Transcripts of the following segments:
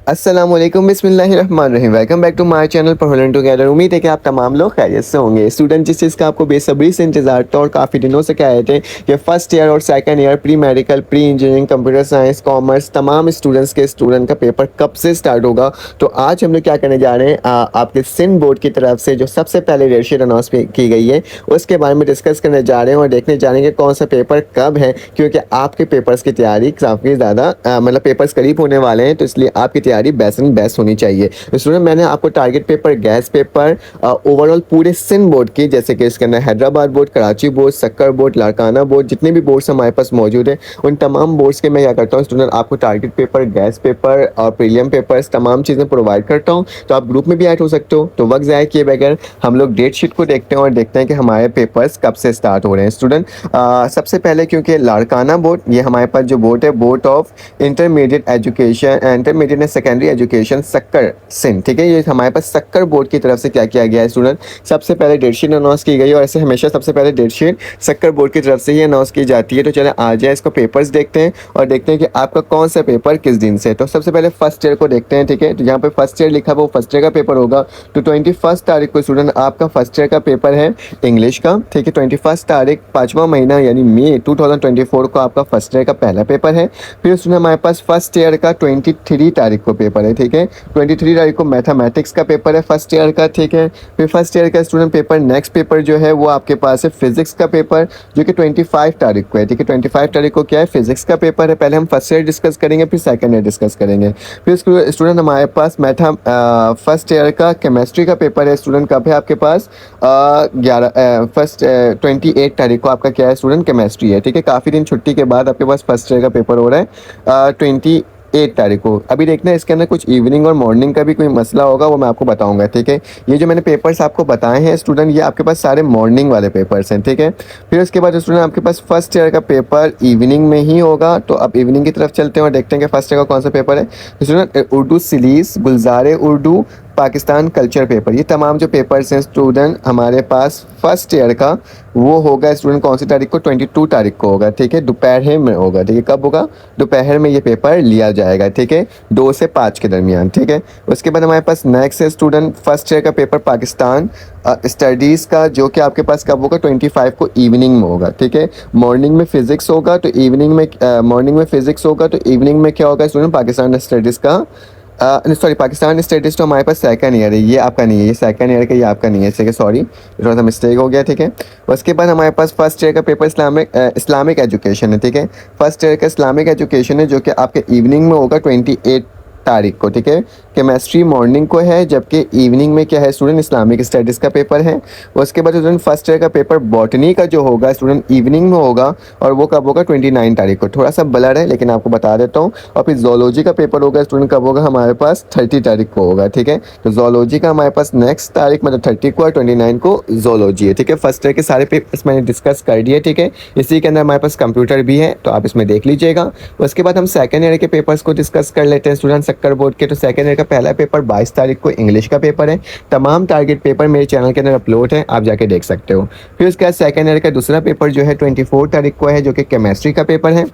अस्सलाम वालेकुम बिस्मिल्लाहिर्रहमानिर्रहीम। Welcome back to my channel पर लर्न टुगेदर। उम्मीद है कि आप तमाम लोग खैरियत से होंगे। स्टूडेंट जिस चीज़ का आपको बेसब्री से इंतजार था और काफ़ी दिनों से कह रहे थे कि फर्स्ट ईयर और second year pre medical, pre engineering, computer science, commerce तमाम स्टूडेंट का पेपर कब से स्टार्ट होगा। तो आज हम लोग क्या करने जा रहे हैं, आपके सिंध बोर्ड की तरफ से जो सबसे पहले डेट शीट अनाउंस की गई है उसके बारे में डिस्कस करने जा रहे हैं और देखने जा रहे हैं कि कौन सा पेपर कब है, क्योंकि आपके पेपर्स की तैयारी काफ़ी ज़्यादा मतलब पेपर्स करीब होने वाले हैं, तो इसलिए आपकी तैयारी बेस्ट एंड बेस्ट होनी चाहिए। स्टूडेंट मैंने आपको target paper, gas paper, overall पूरे सिंध बोर्ड की, जैसे कि इसके अंदर हैदराबाद बोर्ड, कराची बोर्ड, सक्कर बोर्ड, लाड़काना बोर्ड, जितने भी बोर्ड्स हमारे पास मौजूद है उन तमाम बोर्ड्स के मैं क्या करता हूँ स्टूडेंट, आपको टारगेट पेपर, गैस पेपर और प्रीलियम पेपर्स तमाम चीज़ें प्रोवाइड करता हूँ। तो आप ग्रुप में भी ऐड हो सकते हो। तो वक्त ज़ाया किए बगैर हम लोग डेट शीट को देखते हैं और देखते हैं कि हमारे पेपर्स कब से स्टार्ट हो रहे हैं। स्टूडेंट सबसे पहले क्योंकि लाड़काना बोर्ड ये हमारे पास जो बोर्ड है, board of intermediate education, intermediate and secondary education Sukkur Sindh, ठीक है। ये हमारे पास सक्कर बोर्ड की तरफ से क्या किया गया है स्टूडेंट, सबसे पहले डेट शीट अनाउंस की गई है और ऐसे हमेशा सबसे पहले डेट शीट सक्कर बोर्ड की तरफ से ही अनाउंस की जाती है। तो चले आ जाए इसको पेपर्स देखते हैं और देखते हैं कि आपका कौन सा पेपर किस दिन से। तो सबसे पहले फर्स्ट ईयर को देखते हैं, ठीक है। तो यहाँ पे फर्स्ट ईयर लिखा है वो फर्स्ट ईयर का पेपर होगा। तो 21 तारीख को स्टूडेंट आपका फर्स्ट ईयर का पेपर है इंग्लिश का, ठीक है। 21 तारीख 5वां महीना यानी मई 2024 को आपका फर्स्ट ईयर का पहला पेपर है। फिर स्टूडेंट हमारे पास फर्स्ट ईयर का 23 तारीख को पेपर है, ठीक है। 23 तारीख को मैथमेटिक्स का पेपर है फर्स्ट ईयर का, ठीक है। फिर फर्स्ट ईयर का स्टूडेंट पेपर, नेक्स्ट पेपर जो है वो आपके पास है फिजिक्स का पेपर, जो कि 25 तारीख को है, ठीक है। 25 तारीख को क्या है, फिजिक्स का पेपर है। पहले हम फर्स्ट ईयर डिस्कस करेंगे, फिर सेकंड ईयर डिस्कस करेंगे। फिर स्टूडेंट हमारे पास फर्स्ट ईयर का केमिस्ट्री का पेपर है स्टूडेंट, कब है आपके पास 28 तारीख को आपका क्या है स्टूडेंट, केमिस्ट्री है, ठीक है। काफ़ी दिन छुट्टी के बाद आपके पास फर्स्ट ईयर का पेपर हो रहा है 28 तारीख को। अभी देखना है इसके अंदर कुछ इवनिंग और मॉर्निंग का भी कोई मसला होगा, वो मैं आपको बताऊंगा, ठीक है। ये जो मैंने पेपर्स आपको बताए हैं स्टूडेंट, ये आपके पास सारे मॉर्निंग वाले पेपर्स हैं, ठीक है। फिर उसके बाद स्टूडेंट आपके पास फर्स्ट ईयर का पेपर इवनिंग में ही होगा। तो अब इवनिंग की तरफ चलते हैं और देखते हैं कि फर्स्ट ईयर का कौन सा पेपर है student. Urdu series, Gulzare Urdu, Pakistan culture paper, ये तमाम जो पेपर्स हैं स्टूडेंट हमारे पास फर्स्ट ईयर का, वो होगा स्टूडेंट कौन सी तारीख को, 22 तारीख को होगा, ठीक है। दोपहर में होगा, ठीक है। कब होगा, दोपहर में ये पेपर लिया जाएगा, ठीक है, 2 से 5 के दरमियान, ठीक है। उसके बाद हमारे पास नेक्स्ट है स्टूडेंट फर्स्ट ईयर का पेपर पाकिस्तान स्टडीज़ का, जो कि आपके पास कब होगा, 25 को इवनिंग में होगा, ठीक है। मॉर्निंग में फिजिक्स होगा तो इवनिंग में मॉर्निंग में फिजिक्स होगा तो इवनिंग में क्या होगा स्टूडेंट, पाकिस्तान स्टडीज़ का सॉरी पाकिस्तान स्टेटस तो हमारे पास सेकंड ईयर है, ये आपका नहीं है, ये सेकंड ईयर का, ये आपका नहीं है, ठीक है। सॉरी थोड़ा सा मिस्टेक हो गया, ठीक है। उसके बाद हमारे पास फर्स्ट ईयर का पेपर इस्लामिक एजुकेशन है, ठीक है। फर्स्ट ईयर का इस्लामिक एजुकेशन है जो कि आपके इवनिंग में होगा 28 तारीख को, ठीक है। केमिस्ट्री मॉर्निंग को है, जबकि इवनिंग में क्या है स्टूडेंट, इस्लामिक स्टडीज़ का पेपर है। उसके बाद स्टूडेंट फर्स्ट ईयर का पेपर बॉटनी का जो होगा स्टूडेंट इवनिंग में होगा और वो कब होगा, 29 तारीख को। थोड़ा सा ब्लर है लेकिन आपको बता देता हूँ। और फिर जोलॉजी का पेपर होगा स्टूडेंट, कब होगा हमारे पास, 30 तारीख को होगा, ठीक है। तो जोलॉजी का हमारे पास नेक्स्ट तारीख मतलब 30 को और 29 को जोलॉजी है, ठीक है। फर्स्ट ईयर के सारे पेपर्स मैंने डिस्कस कर दिए, ठीक है। इसी के अंदर हमारे पास कंप्यूटर भी है, तो आप इसमें देख लीजिएगा। उसके बाद हम सेकेंड ईयर के पेपर्स को डिस्कस कर लेते हैं स्टूडेंट सक्कर बोर्ड के। तो सेकंड ईयर का पहला पेपर 22 तारीख को इंग्लिश का पेपर है। तमाम टारगेट पेपर मेरे चैनल के अंदर अपलोड है, आप जाके देख सकते हो। फिर उसके बाद सेकंड ईयर का दूसरा पेपर जो है 24 तारीख को है, जो कि केमिस्ट्री का पेपर है।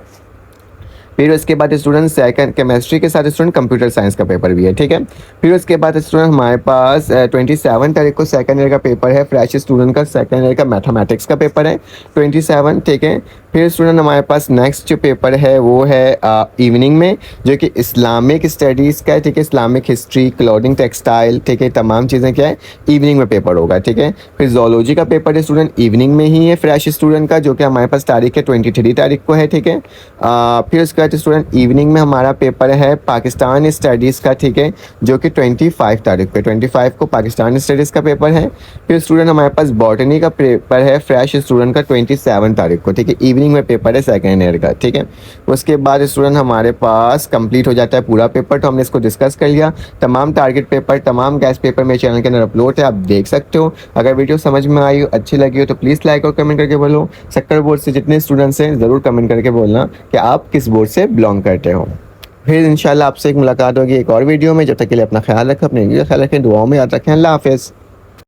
फिर उसके बाद स्टूडेंट सेकंड केमिस्ट्री के साथ स्टूडेंट कंप्यूटर साइंस का पेपर भी है, ठीक है। फिर उसके बाद स्टूडेंट हमारे पास 27 तारीख को सेकंड ईयर का पेपर है फ्रेश स्टूडेंट का, सेकंड ईयर का मैथमेटिक्स का पेपर है 27, ठीक है। फिर स्टूडेंट हमारे पास नेक्स्ट जो पेपर है वो है इवनिंग में, जो कि इस्लामिक स्टडीज़ का है, ठीक है। इस्लामिक हिस्ट्री, क्लोथिंग, टेक्सटाइल, ठीक है, तमाम चीज़ें क्या है इवनिंग में पेपर होगा, ठीक है। फिर जोलॉजी का पेपर है स्टूडेंट इवनिंग में ही है फ्रेश स्टूडेंट का, जो कि हमारे पास तारीख है 23 तारीख को है, ठीक है। फिर उसके बाद स्टूडेंट इवनिंग में हमारा पेपर है पाकिस्तान स्टडीज़ का, ठीक है, जो कि 25 तारीख को, 25 को पाकिस्तान स्टडीज़ का पेपर है। फिर स्टूडेंट हमारे पास बॉटनी का पेपर है फ्रेश स्टूडेंट का 27 तारीख को, ठीक है। इवनिंग में पेपर है सेकेंड ईयर का, ठीक है। उसके बाद स्टूडेंट हमारे पास कंप्लीट हो जाता है पूरा पेपर। तो हमने इसको डिस्कस कर लिया। तमाम टारगेट पेपर, तमाम गैस पेपर मेरे चैनल के अंदर अपलोड है, आप देख सकते हो। अगर वीडियो समझ में आई हो, अच्छी लगी हो तो प्लीज़ लाइक और कमेंट करके बोलो। सक्कर बोर्ड से जितने स्टूडेंट्स हैं ज़रूर कमेंट करके बोलना कि आप किस बोर्ड से बिलोंग करते हो। फिर इंशाल्लाह आपसे एक मुलाकात होगी एक और वीडियो में। जब तक के लिए अपना ख्याल रखें, अपने ख्याल रखें, दुआओं में याद रखें। अल्लाह हाफ़िज़।